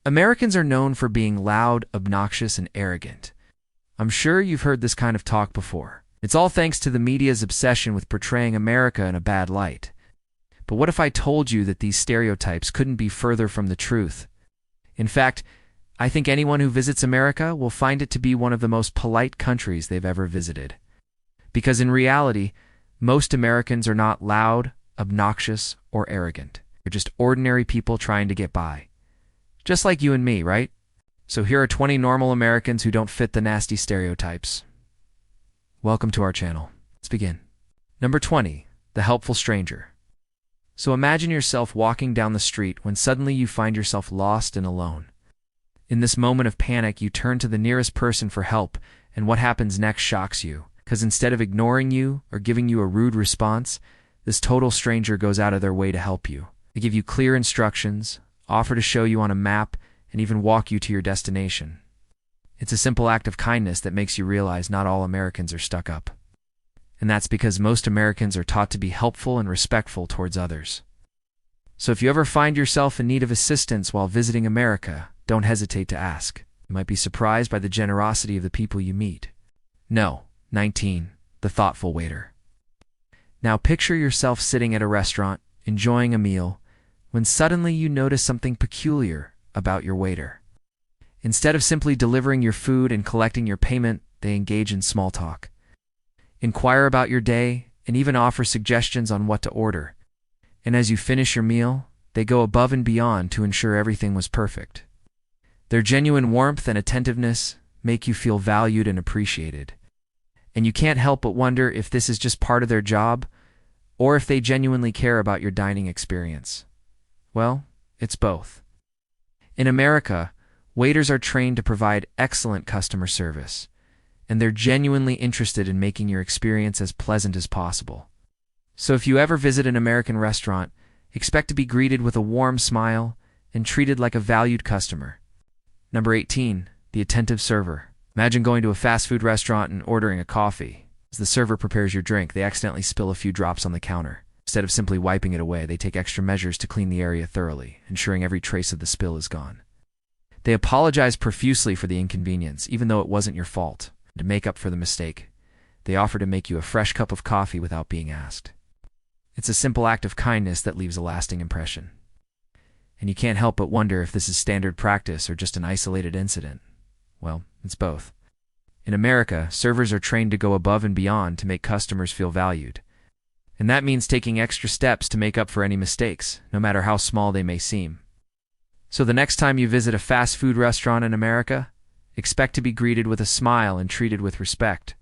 Americans are known for being loud, obnoxious, and arrogant. I'm sure you've heard this kind of talk before. It's all thanks to the media's obsession with portraying America in a bad light. But what if I told you that these stereotypes couldn't be further from the truth? In fact, I think anyone who visits America will find it to be one of the most polite countries they've ever visited. Because in reality, most Americans are not loud, obnoxious, or arrogant. They're just ordinary people trying to get by. Just like you and me, right? So here are 20 normal Americans who don't fit the nasty stereotypes. Welcome to our channel. Let's begin. Number 20, the helpful stranger. So imagine yourself walking down the street when suddenly you find yourself lost and alone. In this moment of panic, you turn to the nearest person for help, and what happens next shocks you. Because instead of ignoring you or giving you a rude response, this total stranger goes out of their way to help you. They give you clear instructions, offer to show you on a map, and even walk you to your destination. It's a simple act of kindness that makes you realize not all Americans are stuck up. And that's because most Americans are taught to be helpful and respectful towards others. So if you ever find yourself in need of assistance while visiting America, don't hesitate to ask. You might be surprised by the generosity of the people you meet. No. 19. The thoughtful waiter. Now picture yourself sitting at a restaurant, enjoying a meal, when suddenly you notice something peculiar about your waiter. Instead of simply delivering your food and collecting your payment, they engage in small talk, inquire about your day, and even offer suggestions on what to order. And as you finish your meal, they go above and beyond to ensure everything was perfect. Their genuine warmth and attentiveness make you feel valued and appreciated. And you can't help but wonder if this is just part of their job, or if they genuinely care about your dining experience. Well, it's both. In America, waiters are trained to provide excellent customer service, and they're genuinely interested in making your experience as pleasant as possible. So if you ever visit an American restaurant, expect to be greeted with a warm smile and treated like a valued customer. Number 18, the attentive server. Imagine going to a fast food restaurant and ordering a coffee. As the server prepares your drink, they accidentally spill a few drops on the counter. Instead of simply wiping it away, they take extra measures to clean the area thoroughly, ensuring every trace of the spill is gone. They apologize profusely for the inconvenience, even though it wasn't your fault. To make up for the mistake, they offer to make you a fresh cup of coffee without being asked. It's a simple act of kindness that leaves a lasting impression. And you can't help but wonder if this is standard practice or just an isolated incident. Well, it's both. In America, servers are trained to go above and beyond to make customers feel valued. And that means taking extra steps to make up for any mistakes, no matter how small they may seem. So the next time you visit a fast food restaurant in America, expect to be greeted with a smile and treated with respect.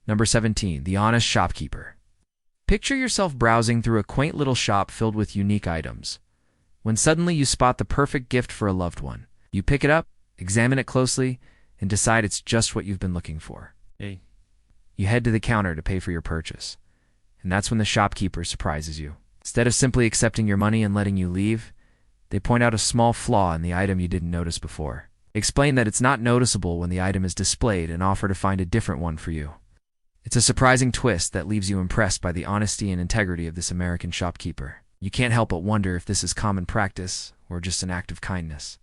Number 17, the honest shopkeeper. Picture yourself browsing through a quaint little shop filled with unique items. When suddenly you spot the perfect gift for a loved one. You pick it up, examine it closely, and decide it's just what you've been looking for. Hey. You head to the counter to pay for your purchase. And that's when the shopkeeper surprises you. Instead of simply accepting your money and letting you leave, they point out a small flaw in the item you didn't notice before. Explain that it's not noticeable when the item is displayed and offer to find a different one for you. It's a surprising twist that leaves you impressed by the honesty and integrity of this American shopkeeper. You can't help but wonder if this is common practice or just an act of kindness.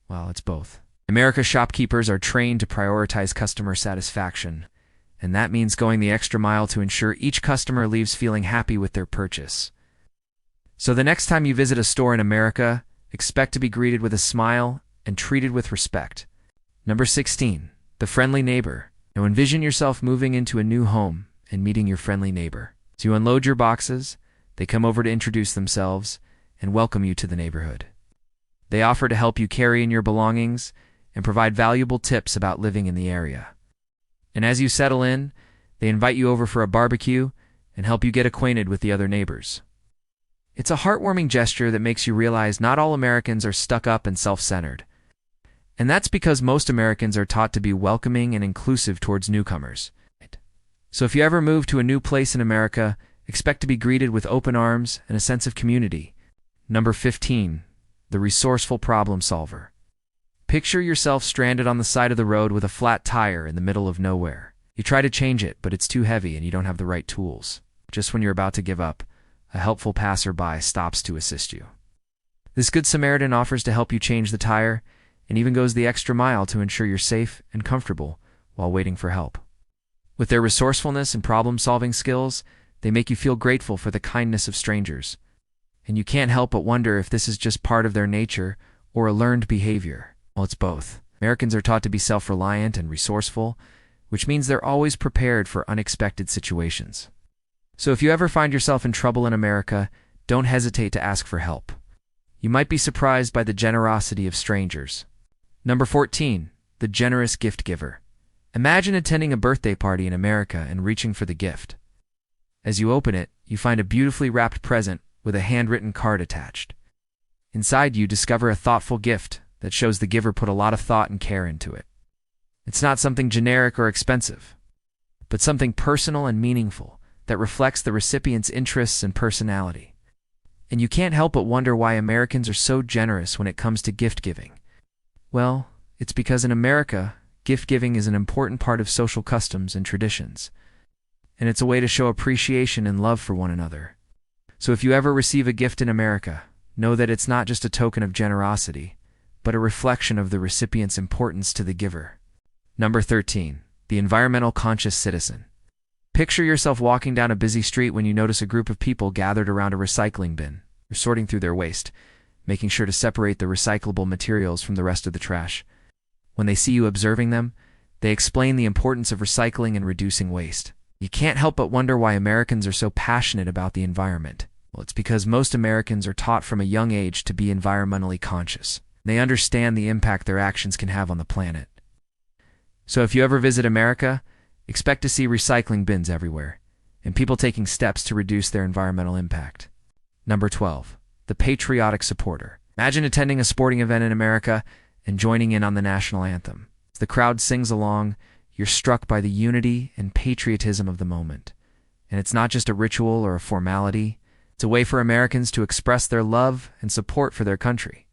Well, it's both. America's shopkeepers are trained to prioritize customer satisfaction, and that means going the extra mile to ensure each customer leaves feeling happy with their purchase. So the next time you visit a store in America, expect to be greeted with a smile and treated with respect. Number 16, the friendly neighbor. Now envision yourself moving into a new home and meeting your friendly neighbor. So you unload your boxes, they come over to introduce themselves and welcome you to the neighborhood. They offer to help you carry in your belongings and provide valuable tips about living in the area. And as you settle in, they invite you over for a barbecue and help you get acquainted with the other neighbors. It's a heartwarming gesture that makes you realize not all Americans are stuck up and self-centered. And that's because most Americans are taught to be welcoming and inclusive towards newcomers. So if you ever move to a new place in America, expect to be greeted with open arms and a sense of community. Number 15, the resourceful problem solver. Picture yourself stranded on the side of the road with a flat tire in the middle of nowhere. You try to change it, but it's too heavy and you don't have the right tools. Just when you're about to give up, a helpful passerby stops to assist you. This good Samaritan offers to help you change the tire, and even goes the extra mile to ensure you're safe and comfortable while waiting for help. With their resourcefulness and problem-solving skills, they make you feel grateful for the kindness of strangers. And you can't help but wonder if this is just part of their nature or a learned behavior. Well, it's both. Americans are taught to be self-reliant and resourceful, which means they're always prepared for unexpected situations. So if you ever find yourself in trouble in America, don't hesitate to ask for help. You might be surprised by the generosity of strangers. Number 14, the generous gift giver. Imagine attending a birthday party in America and reaching for the gift. As you open it, you find a beautifully wrapped present with a handwritten card attached. Inside, you discover a thoughtful gift that shows the giver put a lot of thought and care into it. It's not something generic or expensive, but something personal and meaningful that reflects the recipient's interests and personality. And you can't help but wonder why Americans are so generous when it comes to gift giving. Well, it's because in America, gift giving is an important part of social customs and traditions, and it's a way to show appreciation and love for one another. So if you ever receive a gift in America, know that it's not just a token of generosity, but a reflection of the recipient's importance to the giver. Number 13, the environmental conscious citizen. Picture yourself walking down a busy street when you notice a group of people gathered around a recycling bin, or sorting through their waste, making sure to separate the recyclable materials from the rest of the trash. When they see you observing them, they explain the importance of recycling and reducing waste. You can't help but wonder why Americans are so passionate about the environment. Well, it's because most Americans are taught from a young age to be environmentally conscious. They understand the impact their actions can have on the planet. So if you ever visit America, expect to see recycling bins everywhere, and people taking steps to reduce their environmental impact. Number 12, the patriotic supporter. Imagine attending a sporting event in America and joining in on the national anthem. As the crowd sings along, you're struck by the unity and patriotism of the moment. And it's not just a ritual or a formality. It's a way for Americans to express their love and support for their country.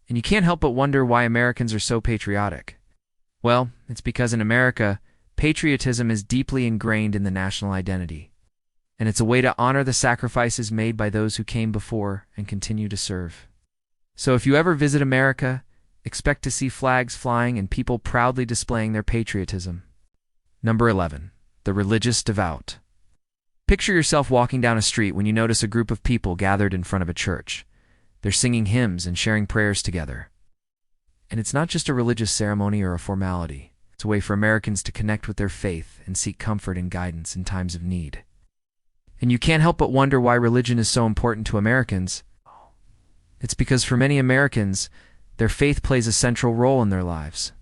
And you can't help but wonder why Americans are so patriotic. Well, it's because in America, patriotism is deeply ingrained in the national identity. And it's a way to honor the sacrifices made by those who came before and continue to serve. So if you ever visit America, expect to see flags flying and people proudly displaying their patriotism. Number 11, the religious devout. Picture yourself walking down a street when you notice a group of people gathered in front of a church. They're singing hymns and sharing prayers together. And it's not just a religious ceremony or a formality. It's a way for Americans to connect with their faith and seek comfort and guidance in times of need. And you can't help but wonder why religion is so important to Americans. It's because for many Americans, their faith plays a central role in their lives.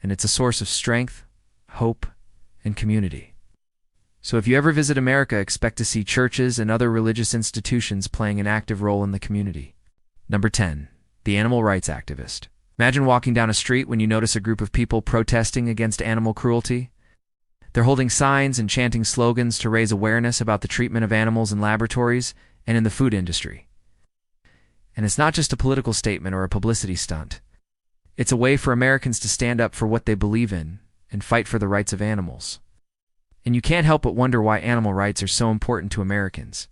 And it's a source of strength, hope, and community. So if you ever visit America, expect to see churches and other religious institutions playing an active role in the community. Number 10, the animal rights activist. Imagine walking down a street when you notice a group of people protesting against animal cruelty. They're holding signs and chanting slogans to raise awareness about the treatment of animals in laboratories and in the food industry. And it's not just a political statement or a publicity stunt. It's a way for Americans to stand up for what they believe in and fight for the rights of animals. And you can't help but wonder why animal rights are so important to Americans.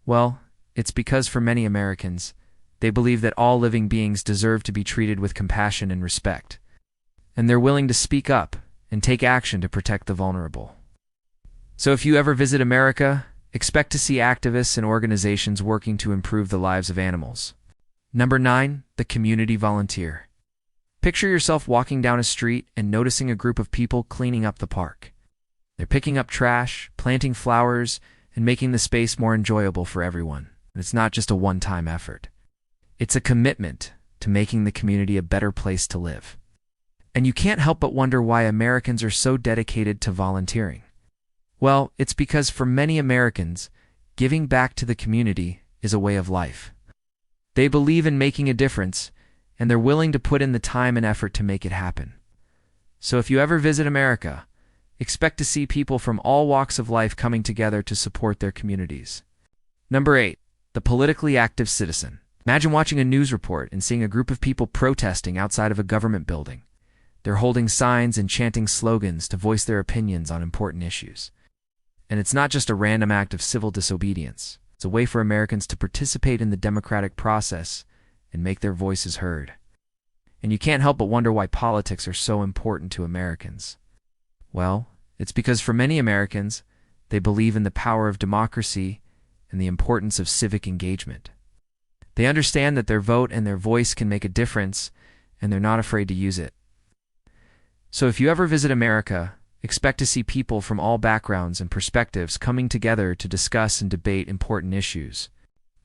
Well, it's because for many Americans, they believe that all living beings deserve to be treated with compassion and respect. And they're willing to speak up and take action to protect the vulnerable. So if you ever visit America, expect to see activists and organizations working to improve the lives of animals. Number 9, the community volunteer. Picture yourself walking down a street and noticing a group of people cleaning up the park. They're picking up trash, planting flowers, and making the space more enjoyable for everyone. And it's not just a one-time effort. It's a commitment to making the community a better place to live. And you can't help but wonder why Americans are so dedicated to volunteering. Well, it's because for many Americans, giving back to the community is a way of life. They believe in making a difference, and they're willing to put in the time and effort to make it happen. So if you ever visit America, expect to see people from all walks of life coming together to support their communities. Number 8, the politically active citizen. Imagine watching a news report and seeing a group of people protesting outside of a government building. They're holding signs and chanting slogans to voice their opinions on important issues. And it's not just a random act of civil disobedience. It's a way for Americans to participate in the democratic process and make their voices heard. And you can't help but wonder why politics are so important to Americans. Well, it's because for many Americans, they believe in the power of democracy and the importance of civic engagement. They understand that their vote and their voice can make a difference, and they're not afraid to use it. So if you ever visit America, expect to see people from all backgrounds and perspectives coming together to discuss and debate important issues.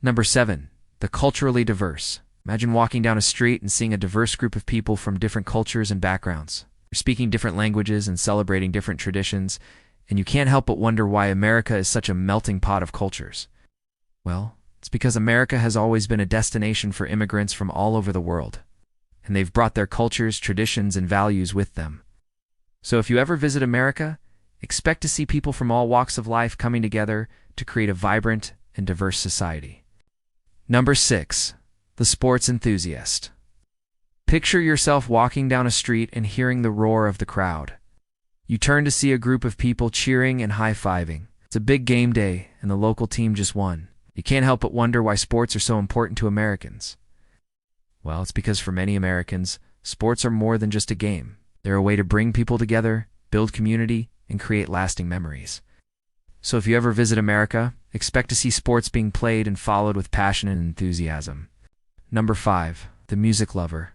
Number 7, the culturally diverse. Imagine walking down a street and seeing a diverse group of people from different cultures and backgrounds. They're speaking different languages and celebrating different traditions, and you can't help but wonder why America is such a melting pot of cultures. Well, it's because America has always been a destination for immigrants from all over the world, and they've brought their cultures, traditions, and values with them. So if you ever visit America, expect to see people from all walks of life coming together to create a vibrant and diverse society. Number 6, the sports enthusiast. Picture yourself walking down a street and hearing the roar of the crowd. You turn to see a group of people cheering and high-fiving. It's a big game day, and the local team just won. You can't help but wonder why sports are so important to Americans. Well, it's because for many Americans, sports are more than just a game. They're a way to bring people together, build community, and create lasting memories. So if you ever visit America, expect to see sports being played and followed with passion and enthusiasm. Number 5, the music lover.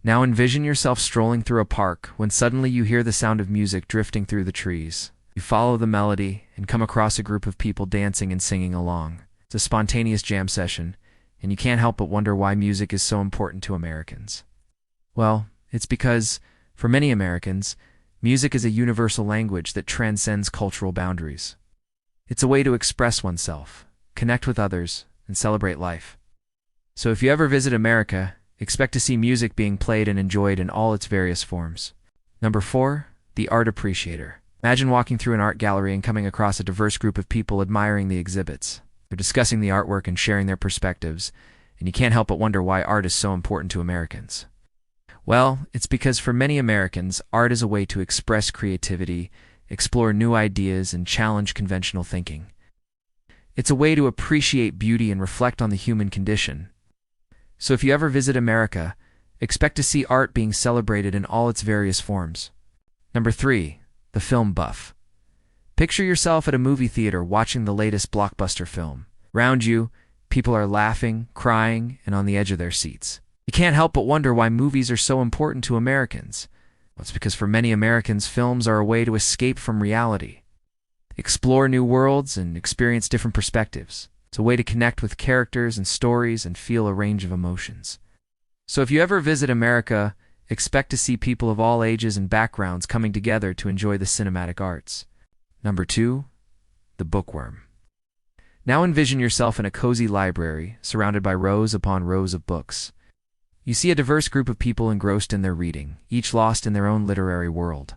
Now envision yourself strolling through a park when suddenly you hear the sound of music drifting through the trees. You follow the melody and come across a group of people dancing and singing along. It's a spontaneous jam session, and you can't help but wonder why music is so important to Americans. Well, it's because, for many Americans, music is a universal language that transcends cultural boundaries. It's a way to express oneself, connect with others, and celebrate life. So if you ever visit America, expect to see music being played and enjoyed in all its various forms. Number 4, the art appreciator. Imagine walking through an art gallery and coming across a diverse group of people admiring the exhibits. They're discussing the artwork and sharing their perspectives, and you can't help but wonder why art is so important to Americans. Well, it's because for many Americans, art is a way to express creativity, explore new ideas, and challenge conventional thinking. It's a way to appreciate beauty and reflect on the human condition. So if you ever visit America, expect to see art being celebrated in all its various forms. Number 3, the film buff. Picture yourself at a movie theater watching the latest blockbuster film. Around you, people are laughing, crying, and on the edge of their seats. You can't help but wonder why movies are so important to Americans. Well, it's because for many Americans, films are a way to escape from reality, explore new worlds, and experience different perspectives. It's a way to connect with characters and stories and feel a range of emotions. So if you ever visit America, expect to see people of all ages and backgrounds coming together to enjoy the cinematic arts. Number 2, the bookworm. Now envision yourself in a cozy library, surrounded by rows upon rows of books. You see a diverse group of people engrossed in their reading, each lost in their own literary world.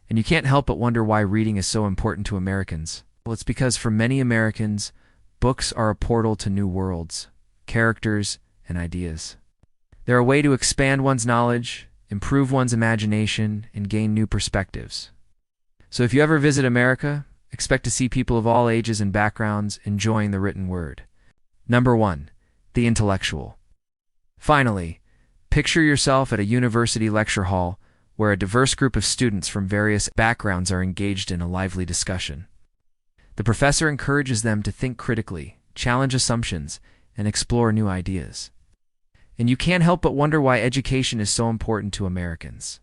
And you can't help but wonder why reading is so important to Americans. Well, it's because for many Americans, books are a portal to new worlds, characters, and ideas. They're a way to expand one's knowledge, improve one's imagination, and gain new perspectives. So if you ever visit America, expect to see people of all ages and backgrounds enjoying the written word. Number 1, the intellectual. Finally, picture yourself at a university lecture hall where a diverse group of students from various backgrounds are engaged in a lively discussion. The professor encourages them to think critically, challenge assumptions, and explore new ideas. And you can't help but wonder why education is so important to Americans.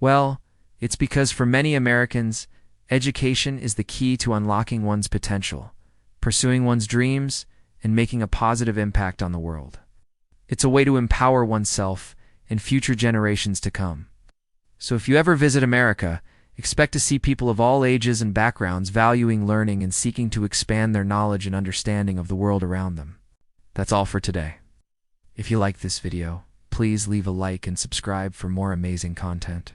Well, it's because for many Americans, education is the key to unlocking one's potential, pursuing one's dreams, and making a positive impact on the world. It's a way to empower oneself and future generations to come. So if you ever visit America, expect to see people of all ages and backgrounds valuing learning and seeking to expand their knowledge and understanding of the world around them. That's all for today. If you liked this video, please leave a like and subscribe for more amazing content.